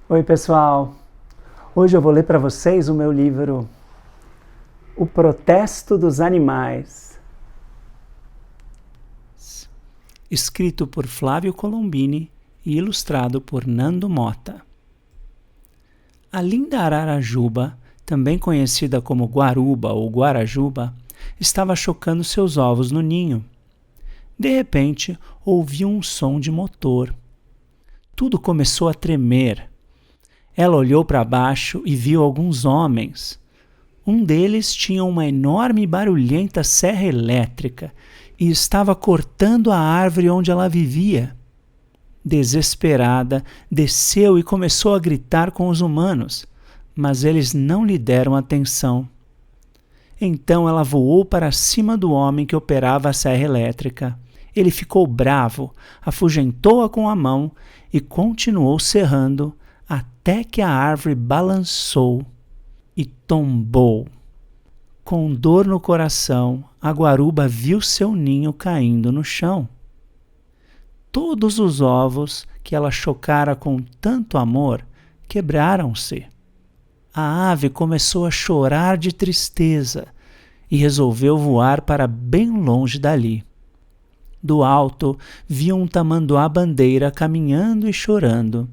Oi, pessoal! Hoje eu vou ler para vocês o meu livro O Protesto dos Animais, escrito por Flávio Colombini e ilustrado por Nando Mota. A linda ararajuba, também conhecida como guaruba ou guarajuba, estava chocando seus ovos no ninho. De repente, ouviu um som de motor. Tudo começou a tremer. Ela olhou para baixo e viu alguns homens. Um deles tinha uma enorme e barulhenta serra elétrica e estava cortando a árvore onde ela vivia. Desesperada, desceu e começou a gritar com os humanos, mas eles não lhe deram atenção. Então ela voou para cima do homem que operava a serra elétrica. Ele ficou bravo, afugentou-a com a mão e continuou serrando até que a árvore balançou e tombou. Com dor no coração, a guaruba viu seu ninho caindo no chão. Todos os ovos que ela chocara com tanto amor quebraram-se. A ave começou a chorar de tristeza e resolveu voar para bem longe dali. Do alto, viu um tamanduá-bandeira caminhando e chorando.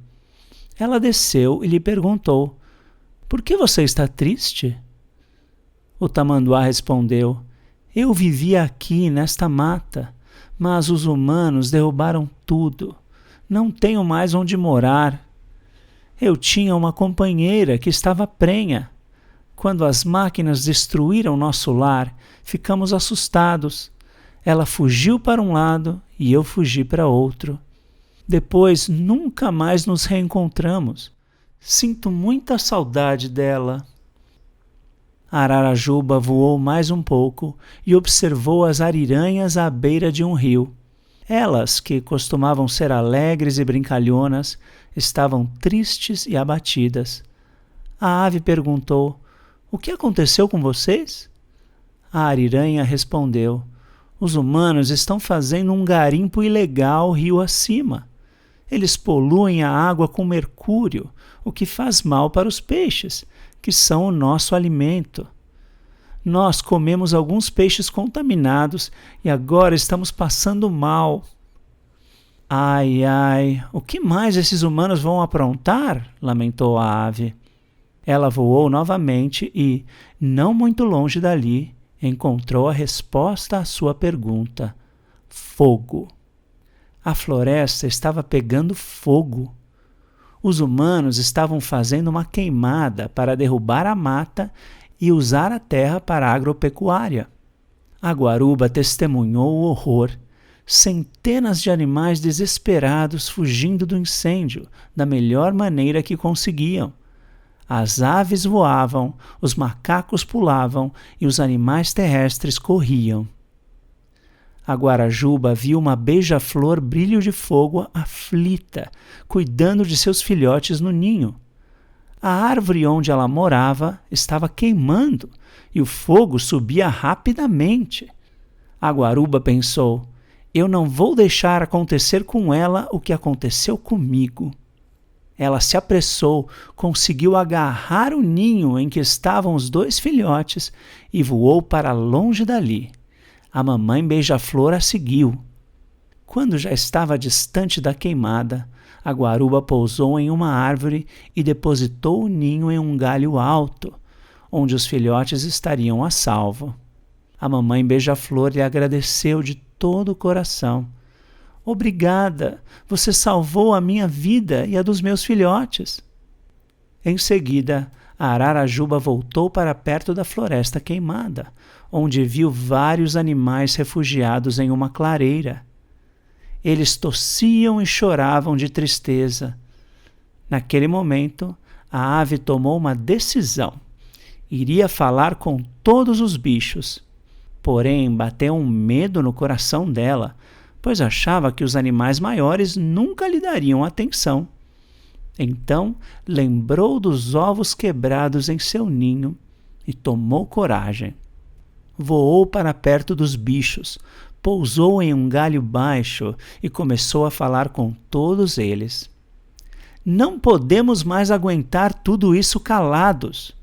Ela desceu e lhe perguntou: "Por que você está triste?" O tamanduá respondeu: "Eu vivia aqui nesta mata, mas os humanos derrubaram tudo. Não tenho mais onde morar. Eu tinha uma companheira que estava prenha. Quando as máquinas destruíram nosso lar, ficamos assustados. Ela fugiu para um lado e eu fugi para outro. Depois nunca mais nos reencontramos. Sinto muita saudade dela." A ararajuba voou mais um pouco e observou as ariranhas à beira de um rio. Elas, que costumavam ser alegres e brincalhonas, estavam tristes e abatidas. A ave perguntou: "O que aconteceu com vocês?" A ariranha respondeu: "Os humanos estão fazendo um garimpo ilegal rio acima. Eles poluem a água com mercúrio, o que faz mal para os peixes, que são o nosso alimento. Nós comemos alguns peixes contaminados e agora estamos passando mal." "Ai, ai, o que mais esses humanos vão aprontar?" lamentou a ave. Ela voou novamente e, não muito longe dali, encontrou a resposta à sua pergunta: fogo. A floresta estava pegando fogo. Os humanos estavam fazendo uma queimada para derrubar a mata e usar a terra para a agropecuária. A guaruba testemunhou o horror. Centenas de animais desesperados fugindo do incêndio da melhor maneira que conseguiam. As aves voavam, os macacos pulavam e os animais terrestres corriam. A guarajuba viu uma beija-flor brilho de fogo aflita, cuidando de seus filhotes no ninho. A árvore onde ela morava estava queimando e o fogo subia rapidamente. A guaruba pensou: "Eu não vou deixar acontecer com ela o que aconteceu comigo." Ela se apressou, conseguiu agarrar o ninho em que estavam os dois filhotes e voou para longe dali. A mamãe beija-flor a seguiu. Quando já estava distante da queimada, a guaruba pousou em uma árvore e depositou o ninho em um galho alto, onde os filhotes estariam a salvo. A mamãe beija-flor lhe agradeceu de todo o coração. "Obrigada, você salvou a minha vida e a dos meus filhotes." Em seguida, a ararajuba voltou para perto da floresta queimada, onde viu vários animais refugiados em uma clareira. Eles tossiam e choravam de tristeza. Naquele momento, a ave tomou uma decisão. Iria falar com todos os bichos. Porém, bateu um medo no coração dela, pois achava que os animais maiores nunca lhe dariam atenção. Então, lembrou dos ovos quebrados em seu ninho e tomou coragem. Voou para perto dos bichos, pousou em um galho baixo e começou a falar com todos eles. Não podemos mais aguentar tudo isso calados.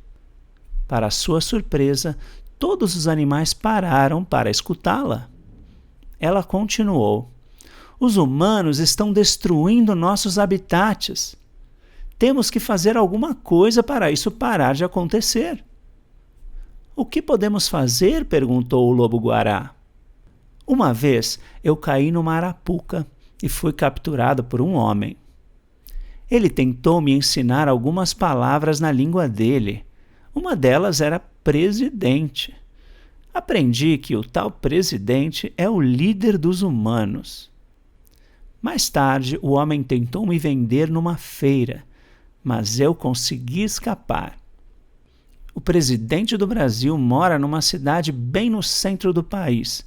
Para sua surpresa, todos os animais pararam para escutá-la. Ela continuou: os humanos estão destruindo nossos habitats. Temos que fazer alguma coisa para isso parar de acontecer. O que podemos fazer? Perguntou o lobo-guará. Uma vez eu caí numa arapuca e fui capturado por um homem. Ele tentou me ensinar algumas palavras na língua dele. Uma delas era presidente. Aprendi que o tal presidente é o líder dos humanos. Mais tarde, o homem tentou me vender numa feira, mas eu consegui escapar. O presidente do Brasil mora numa cidade bem no centro do país.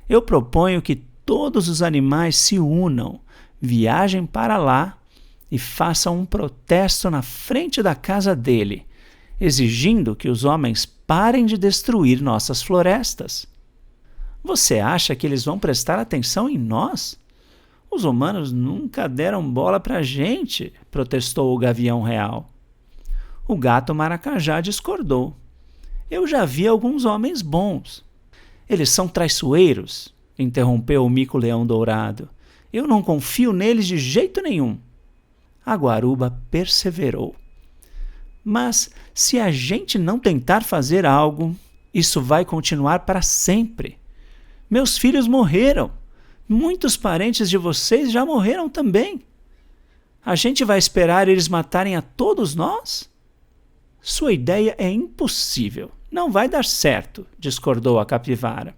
Eu proponho que todos os animais se unam, viajem para lá e façam um protesto na frente da casa dele, exigindo que os homens parem de destruir nossas florestas. Você acha que eles vão prestar atenção em nós? Os humanos nunca deram bola para a gente, protestou o gavião real. O gato maracajá discordou. Eu já vi alguns homens bons. Eles são traiçoeiros, interrompeu o mico-leão dourado. Eu não confio neles de jeito nenhum. A guaruba perseverou. Mas se a gente não tentar fazer algo, isso vai continuar para sempre. Meus filhos morreram. Muitos parentes de vocês já morreram também. A gente vai esperar eles matarem a todos nós? Sua ideia é impossível. Não vai dar certo, discordou a capivara.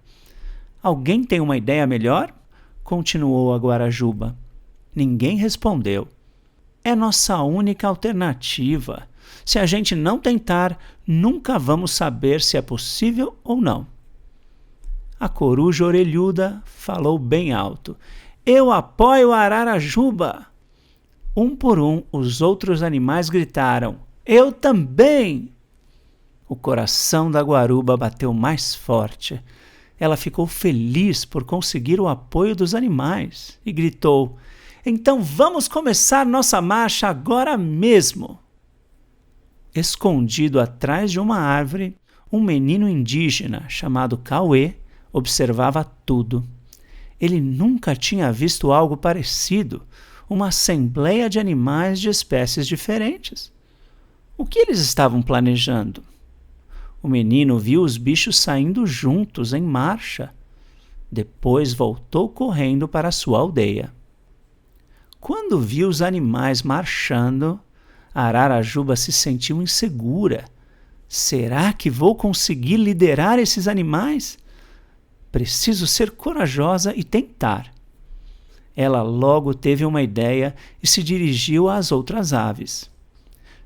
Alguém tem uma ideia melhor? Continuou a guarajuba. Ninguém respondeu. É nossa única alternativa. Se a gente não tentar, nunca vamos saber se é possível ou não. A coruja orelhuda falou bem alto. Eu apoio a ararajuba. Um por um, os outros animais gritaram. Eu também! O coração da guaruba bateu mais forte. Ela ficou feliz por conseguir o apoio dos animais e gritou: então vamos começar nossa marcha agora mesmo! Escondido atrás de uma árvore, um menino indígena chamado Cauê observava tudo. Ele nunca tinha visto algo parecido, uma assembleia de animais de espécies diferentes. O que eles estavam planejando? O menino viu os bichos saindo juntos em marcha. Depois voltou correndo para sua aldeia. Quando viu os animais marchando, a ararajuba se sentiu insegura. Será que vou conseguir liderar esses animais? Preciso ser corajosa e tentar. Ela logo teve uma ideia e se dirigiu às outras aves.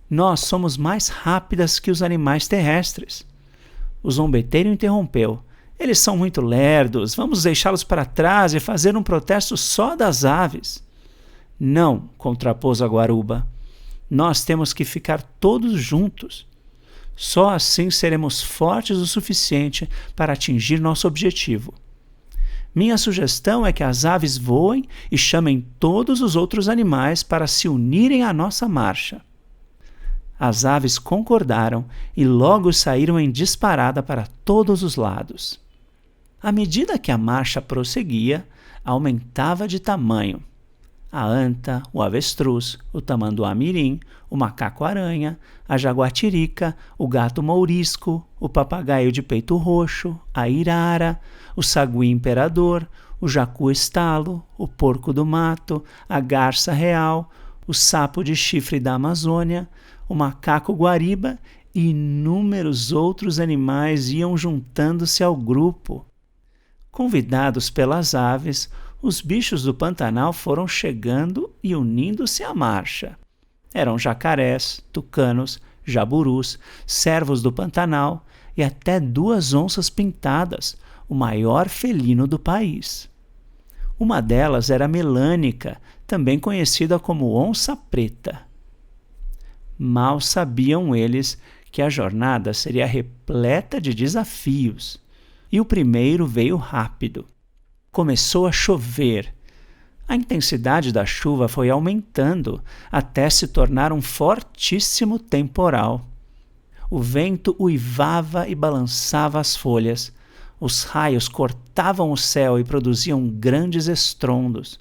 Nós somos mais rápidas que os animais terrestres. O zombeteiro interrompeu. Eles são muito lerdos, vamos deixá-los para trás e fazer um protesto só das aves. Não, contrapôs a guaruba. Nós temos que ficar todos juntos. Só assim seremos fortes o suficiente para atingir nosso objetivo. Minha sugestão é que as aves voem e chamem todos os outros animais para se unirem à nossa marcha. As aves concordaram e logo saíram em disparada para todos os lados. À medida que a marcha prosseguia, aumentava de tamanho. A anta, o avestruz, o tamanduá-mirim, o macaco-aranha, a jaguatirica, o gato mourisco, o papagaio de peito roxo, a irara, o sagui-imperador, o jacu-estalo, o porco do mato, a garça real, o sapo de chifre da Amazônia, o macaco-guariba e inúmeros outros animais iam juntando-se ao grupo. Convidados pelas aves, os bichos do Pantanal foram chegando e unindo-se à marcha. Eram jacarés, tucanos, jaburus, cervos do Pantanal e até 2 onças pintadas, o maior felino do país. Uma delas era melânica, também conhecida como onça preta. Mal sabiam eles que a jornada seria repleta de desafios, e o primeiro veio rápido. Começou a chover. A intensidade da chuva foi aumentando até se tornar um fortíssimo temporal. O vento uivava e balançava as folhas. Os raios cortavam o céu e produziam grandes estrondos.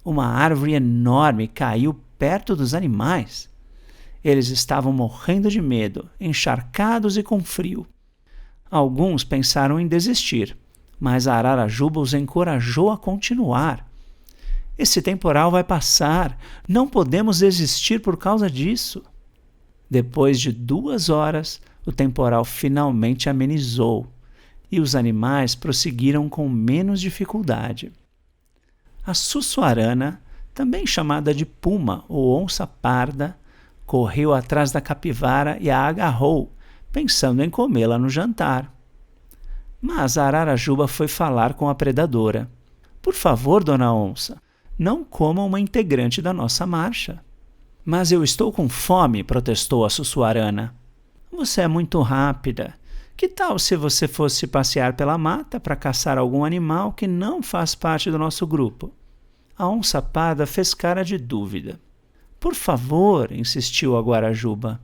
Uma árvore enorme caiu perto dos animais. Eles estavam morrendo de medo, encharcados e com frio. Alguns pensaram em desistir, mas a Ararajuba os encorajou a continuar. Esse temporal vai passar. Não podemos desistir por causa disso. Depois de 2 horas, o temporal finalmente amenizou e os animais prosseguiram com menos dificuldade. A Sussuarana, também chamada de puma ou onça parda, correu atrás da capivara e a agarrou, pensando em comê-la no jantar. Mas a Ararajuba foi falar com a predadora. Por favor, dona onça, não coma uma integrante da nossa marcha. Mas eu estou com fome, protestou a Sussuarana. Você é muito rápida. Que tal se você fosse passear pela mata para caçar algum animal que não faz parte do nosso grupo? A onça parda fez cara de dúvida. Por favor, insistiu a Guarajuba.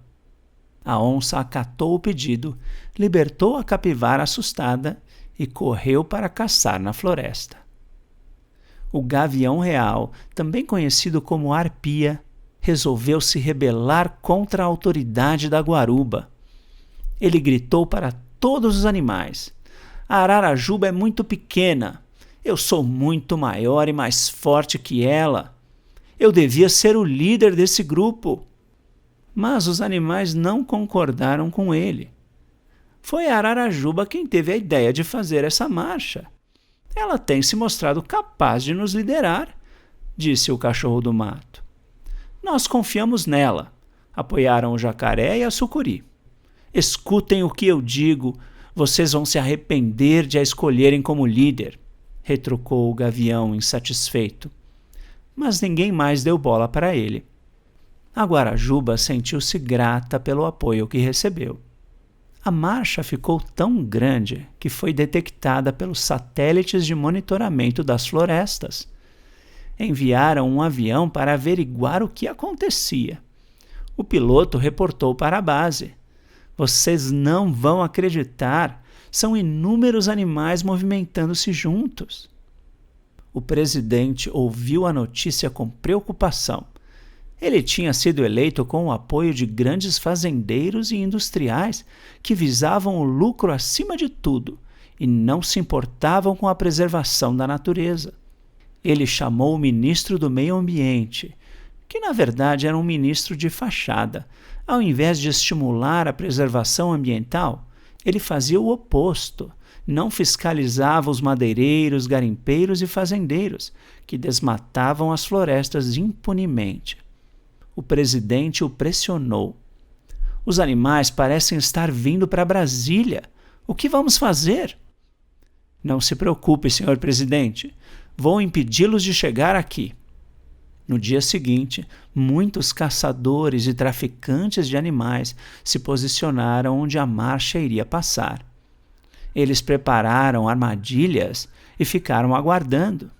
A onça acatou o pedido, libertou a capivara assustada e correu para caçar na floresta. O gavião real, também conhecido como arpia, resolveu se rebelar contra a autoridade da guaruba. Ele gritou para todos os animais: a Ararajuba é muito pequena. Eu sou muito maior e mais forte que ela. Eu devia ser o líder desse grupo. Mas os animais não concordaram com ele. Foi a Ararajuba quem teve a ideia de fazer essa marcha. Ela tem se mostrado capaz de nos liderar, disse o cachorro do mato. Nós confiamos nela, apoiaram o jacaré e a sucuri. Escutem o que eu digo, vocês vão se arrepender de a escolherem como líder, retrucou o gavião insatisfeito. Mas ninguém mais deu bola para ele. A Guarajuba sentiu-se grata pelo apoio que recebeu. A marcha ficou tão grande que foi detectada pelos satélites de monitoramento das florestas. Enviaram um avião para averiguar o que acontecia. O piloto reportou para a base. Vocês não vão acreditar, são inúmeros animais movimentando-se juntos. O presidente ouviu a notícia com preocupação. Ele tinha sido eleito com o apoio de grandes fazendeiros e industriais que visavam o lucro acima de tudo e não se importavam com a preservação da natureza. Ele chamou o ministro do Meio Ambiente, que na verdade era um ministro de fachada. Ao invés de estimular a preservação ambiental, ele fazia o oposto. Não fiscalizava os madeireiros, garimpeiros e fazendeiros, que desmatavam as florestas impunemente. O presidente o pressionou. Os animais parecem estar vindo para Brasília. O que vamos fazer? Não se preocupe, senhor presidente. Vou impedi-los de chegar aqui. No dia seguinte, muitos caçadores e traficantes de animais se posicionaram onde a marcha iria passar. Eles prepararam armadilhas e ficaram aguardando.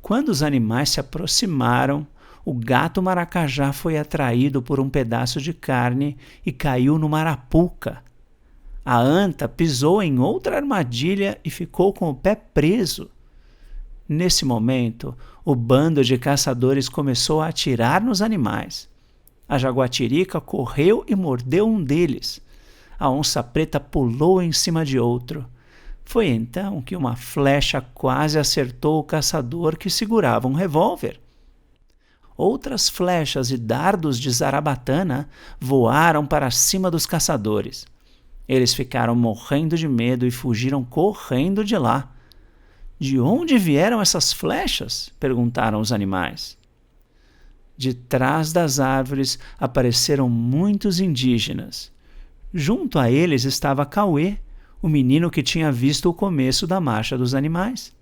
Quando os animais se aproximaram, o gato maracajá foi atraído por um pedaço de carne e caiu numa arapuca. A anta pisou em outra armadilha e ficou com o pé preso. Nesse momento, o bando de caçadores começou a atirar nos animais. A jaguatirica correu e mordeu um deles. A onça preta pulou em cima de outro. Foi então que uma flecha quase acertou o caçador que segurava um revólver. Outras flechas e dardos de zarabatana voaram para cima dos caçadores. Eles ficaram morrendo de medo e fugiram correndo de lá. De onde vieram essas flechas? Perguntaram os animais. De trás das árvores apareceram muitos indígenas. Junto a eles estava Cauê, o menino que tinha visto o começo da marcha dos animais.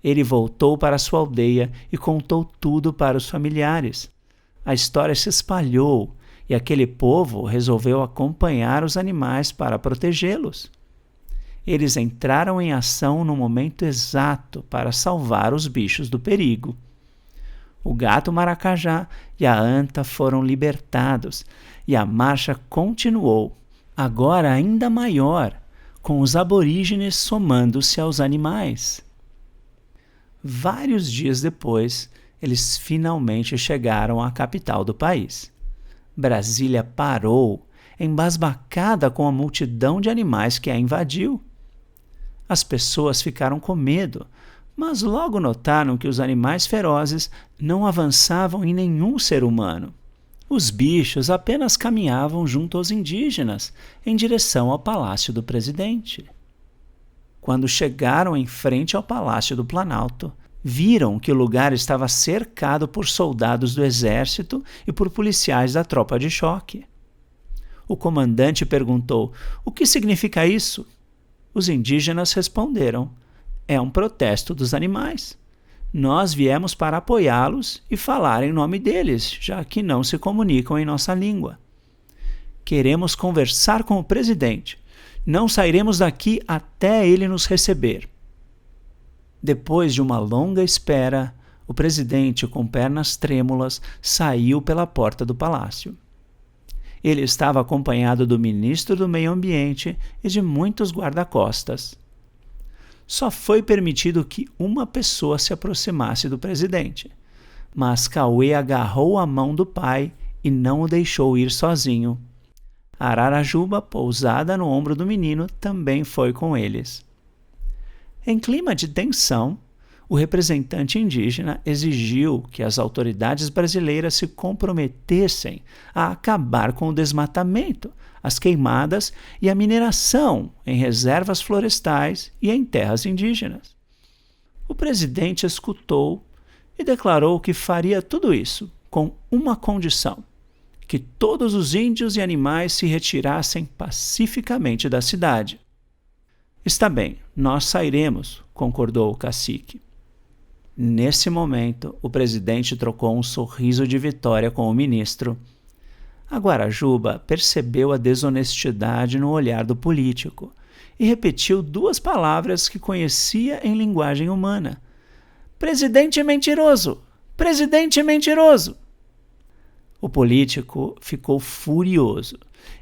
Ele voltou para sua aldeia e contou tudo para os familiares. A história se espalhou e aquele povo resolveu acompanhar os animais para protegê-los. Eles entraram em ação no momento exato para salvar os bichos do perigo. O gato maracajá e a anta foram libertados e a marcha continuou, agora ainda maior, com os aborígenes somando-se aos animais. Vários dias depois, eles finalmente chegaram à capital do país. Brasília parou, embasbacada com a multidão de animais que a invadiu. As pessoas ficaram com medo, mas logo notaram que os animais ferozes não avançavam em nenhum ser humano. Os bichos apenas caminhavam junto aos indígenas, em direção ao palácio do presidente. Quando chegaram em frente ao Palácio do Planalto, viram que o lugar estava cercado por soldados do exército e por policiais da tropa de choque. O comandante perguntou: "O que significa isso?" Os indígenas responderam: "É um protesto dos animais. Nós viemos para apoiá-los e falar em nome deles, já que não se comunicam em nossa língua. Queremos conversar com o presidente. Não sairemos daqui até ele nos receber." Depois de uma longa espera, o presidente, com pernas trêmulas, saiu pela porta do palácio. Ele estava acompanhado do ministro do Meio Ambiente e de muitos guarda-costas. Só foi permitido que uma pessoa se aproximasse do presidente, mas Cauê agarrou a mão do pai e não o deixou ir sozinho. Ararajuba, pousada no ombro do menino, também foi com eles. Em clima de tensão, o representante indígena exigiu que as autoridades brasileiras se comprometessem a acabar com o desmatamento, as queimadas e a mineração em reservas florestais e em terras indígenas. O presidente escutou e declarou que faria tudo isso com uma condição: que todos os índios e animais se retirassem pacificamente da cidade. "Está bem, nós sairemos", concordou o cacique. Nesse momento, o presidente trocou um sorriso de vitória com o ministro. A Guarajuba percebeu a desonestidade no olhar do político e repetiu duas palavras que conhecia em linguagem humana: "Presidente mentiroso! Presidente mentiroso!" O político ficou furioso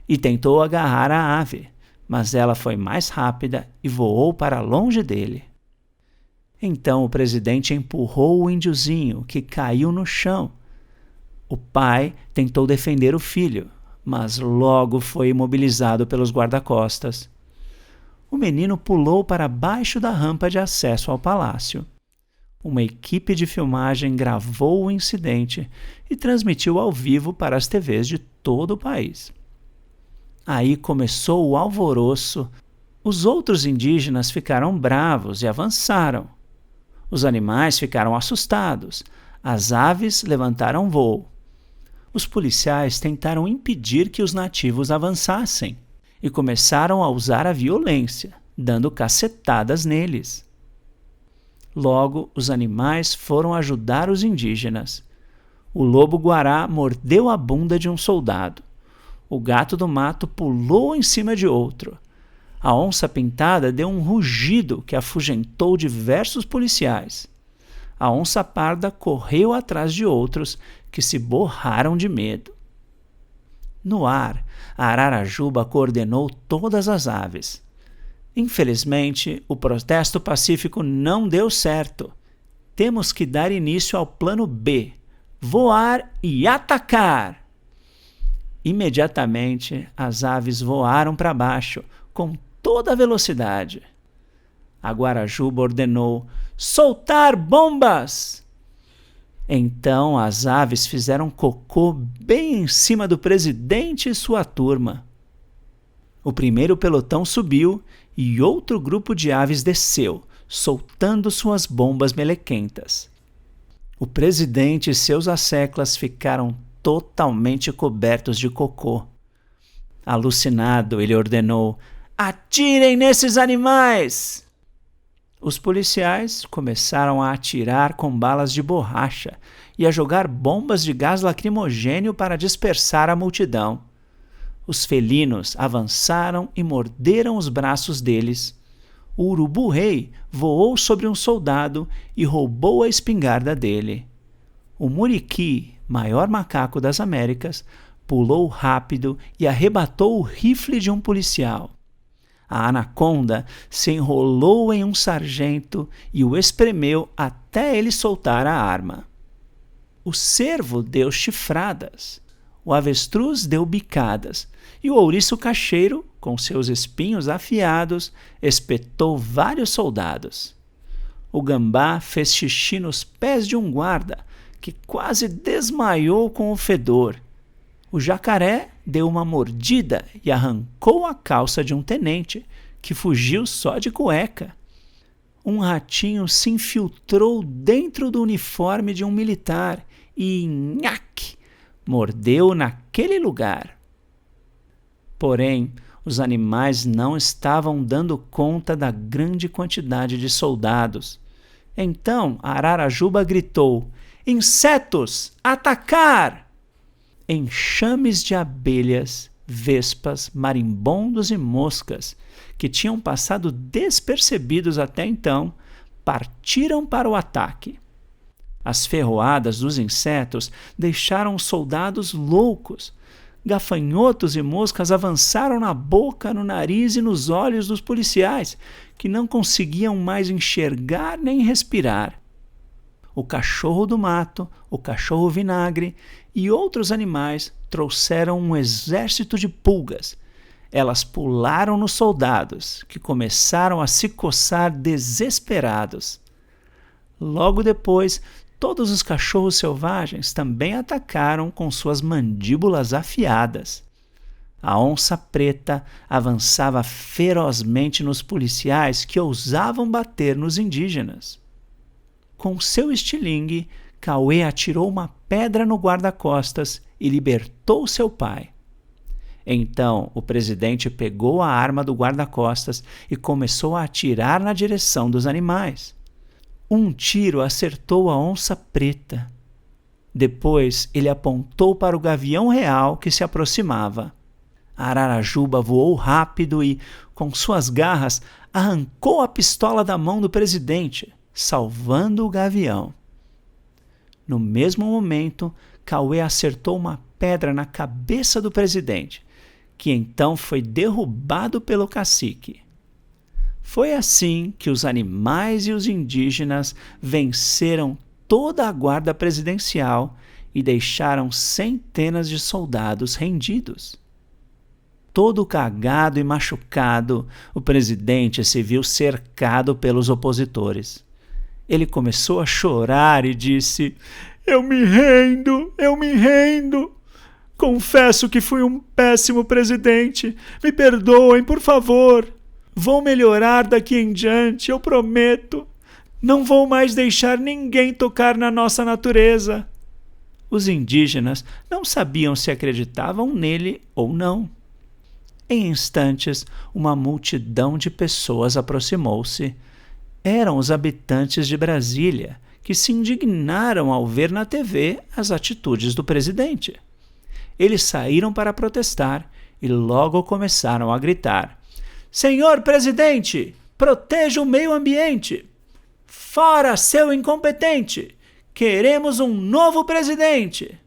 e tentou agarrar a ave, mas ela foi mais rápida e voou para longe dele. Então o presidente empurrou o índiozinho, que caiu no chão. O pai tentou defender o filho, mas logo foi imobilizado pelos guarda-costas. O menino pulou para baixo da rampa de acesso ao palácio. Uma equipe de filmagem gravou o incidente e transmitiu ao vivo para as TVs de todo o país. Aí começou o alvoroço. Os outros indígenas ficaram bravos e avançaram. Os animais ficaram assustados. As aves levantaram voo. Os policiais tentaram impedir que os nativos avançassem e começaram a usar a violência, dando cacetadas neles. Logo, os animais foram ajudar os indígenas. O lobo-guará mordeu a bunda de um soldado. O gato do mato pulou em cima de outro. A onça-pintada deu um rugido que afugentou diversos policiais. A onça-parda correu atrás de outros que se borraram de medo. No ar, a Ararajuba coordenou todas as aves. Infelizmente, o protesto pacífico não deu certo. Temos que dar início ao plano B: voar e atacar! Imediatamente, as aves voaram para baixo, com toda a velocidade. A Guarajuba ordenou: soltar bombas! Então as aves fizeram cocô bem em cima do presidente e sua turma. O primeiro pelotão subiu e outro grupo de aves desceu, soltando suas bombas melequentas. O presidente e seus asseclas ficaram totalmente cobertos de cocô. Alucinado, ele ordenou: atirem nesses animais! Os policiais começaram a atirar com balas de borracha e a jogar bombas de gás lacrimogênio para dispersar a multidão. Os felinos avançaram e morderam os braços deles. O urubu-rei voou sobre um soldado e roubou a espingarda dele. O muriqui, maior macaco das Américas, pulou rápido e arrebatou o rifle de um policial. A anaconda se enrolou em um sargento e o espremeu até ele soltar a arma. O cervo deu chifradas, o avestruz deu bicadas e o ouriço cacheiro, com seus espinhos afiados, espetou vários soldados. O gambá fez xixi nos pés de um guarda, que quase desmaiou com o fedor. O jacaré deu uma mordida e arrancou a calça de um tenente, que fugiu só de cueca. Um ratinho se infiltrou dentro do uniforme de um militar e, nhaque, mordeu naquele lugar. Porém, os animais não estavam dando conta da grande quantidade de soldados. Então, Ararajuba gritou: "Insetos, atacar!" Enxames de abelhas, vespas, marimbondos e moscas, que tinham passado despercebidos até então, partiram para o ataque. As ferroadas dos insetos deixaram os soldados loucos. Gafanhotos e moscas avançaram na boca, no nariz e nos olhos dos policiais, que não conseguiam mais enxergar nem respirar. O cachorro do mato, o cachorro vinagre e outros animais trouxeram um exército de pulgas. Elas pularam nos soldados, que começaram a se coçar desesperados. Logo depois, todos os cachorros selvagens também atacaram com suas mandíbulas afiadas. A onça preta avançava ferozmente nos policiais que ousavam bater nos indígenas. Com seu estilingue, Cauê atirou uma pedra no guarda-costas e libertou seu pai. Então, o presidente pegou a arma do guarda-costas e começou a atirar na direção dos animais. Um tiro acertou a onça preta. Depois, ele apontou para o gavião real que se aproximava. Ararajuba voou rápido e, com suas garras, arrancou a pistola da mão do presidente, salvando o gavião. No mesmo momento, Cauê acertou uma pedra na cabeça do presidente, que então foi derrubado pelo cacique. Foi assim que os animais e os indígenas venceram toda a guarda presidencial e deixaram centenas de soldados rendidos. Todo cagado e machucado, o presidente se viu cercado pelos opositores. Ele começou a chorar e disse: "Eu me rendo, eu me rendo. Confesso que fui um péssimo presidente. Me perdoem, por favor. Vou melhorar daqui em diante, eu prometo. Não vou mais deixar ninguém tocar na nossa natureza." Os indígenas não sabiam se acreditavam nele ou não. Em instantes, uma multidão de pessoas aproximou-se. Eram os habitantes de Brasília, que se indignaram ao ver na TV as atitudes do presidente. Eles saíram para protestar e logo começaram a gritar: "Senhor presidente, proteja o meio ambiente! Fora, seu incompetente! Queremos um novo presidente!"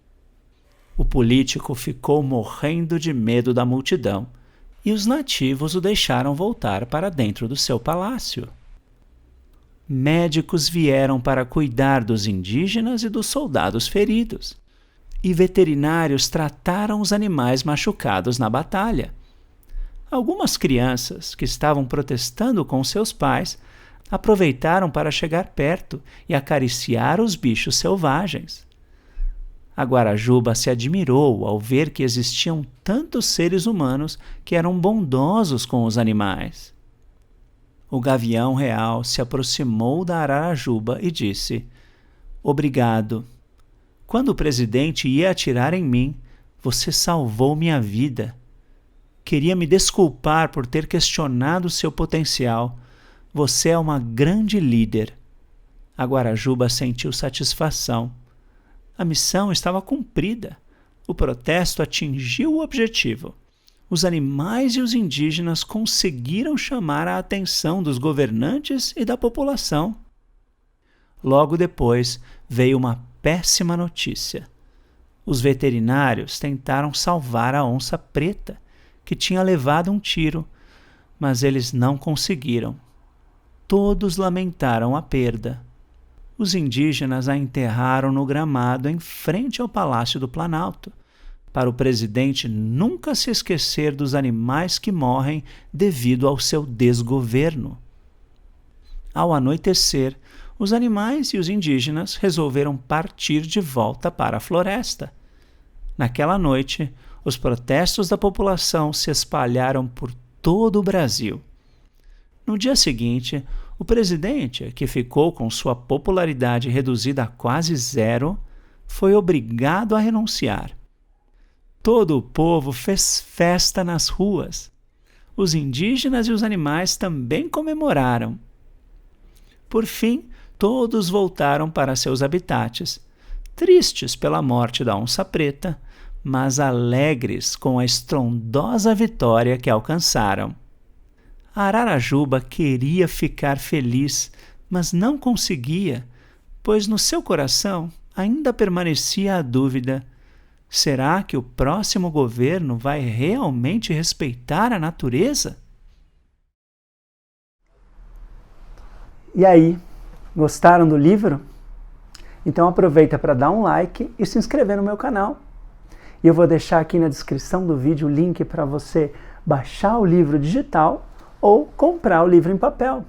O político ficou morrendo de medo da multidão e os nativos o deixaram voltar para dentro do seu palácio. Médicos vieram para cuidar dos indígenas e dos soldados feridos, e veterinários trataram os animais machucados na batalha. Algumas crianças que estavam protestando com seus pais aproveitaram para chegar perto e acariciar os bichos selvagens. A Guarajuba se admirou ao ver que existiam tantos seres humanos que eram bondosos com os animais. O gavião real se aproximou da Ararajuba e disse: "Obrigado. Quando o presidente ia atirar em mim, você salvou minha vida. Queria me desculpar por ter questionado seu potencial. Você é uma grande líder." A Guarajuba sentiu satisfação. A missão estava cumprida. O protesto atingiu o objetivo. Os animais e os indígenas conseguiram chamar a atenção dos governantes e da população. Logo depois, veio uma péssima notícia. Os veterinários tentaram salvar a onça preta, que tinha levado um tiro, mas eles não conseguiram. Todos lamentaram a perda. Os indígenas a enterraram no gramado em frente ao Palácio do Planalto, para o presidente nunca se esquecer dos animais que morrem devido ao seu desgoverno. Ao anoitecer, os animais e os indígenas resolveram partir de volta para a floresta. Naquela noite, os protestos da população se espalharam por todo o Brasil. No dia seguinte, o presidente, que ficou com sua popularidade reduzida a quase zero, foi obrigado a renunciar. Todo o povo fez festa nas ruas. Os indígenas e os animais também comemoraram. Por fim, todos voltaram para seus habitats, tristes pela morte da onça preta, mas alegres com a estrondosa vitória que alcançaram. A Ararajuba queria ficar feliz, mas não conseguia, pois no seu coração ainda permanecia a dúvida: será que o próximo governo vai realmente respeitar a natureza? E aí, gostaram do livro? Então aproveita para dar um like e se inscrever no meu canal. E eu vou deixar aqui na descrição do vídeo o link para você baixar o livro digital ou comprar o livro em papel.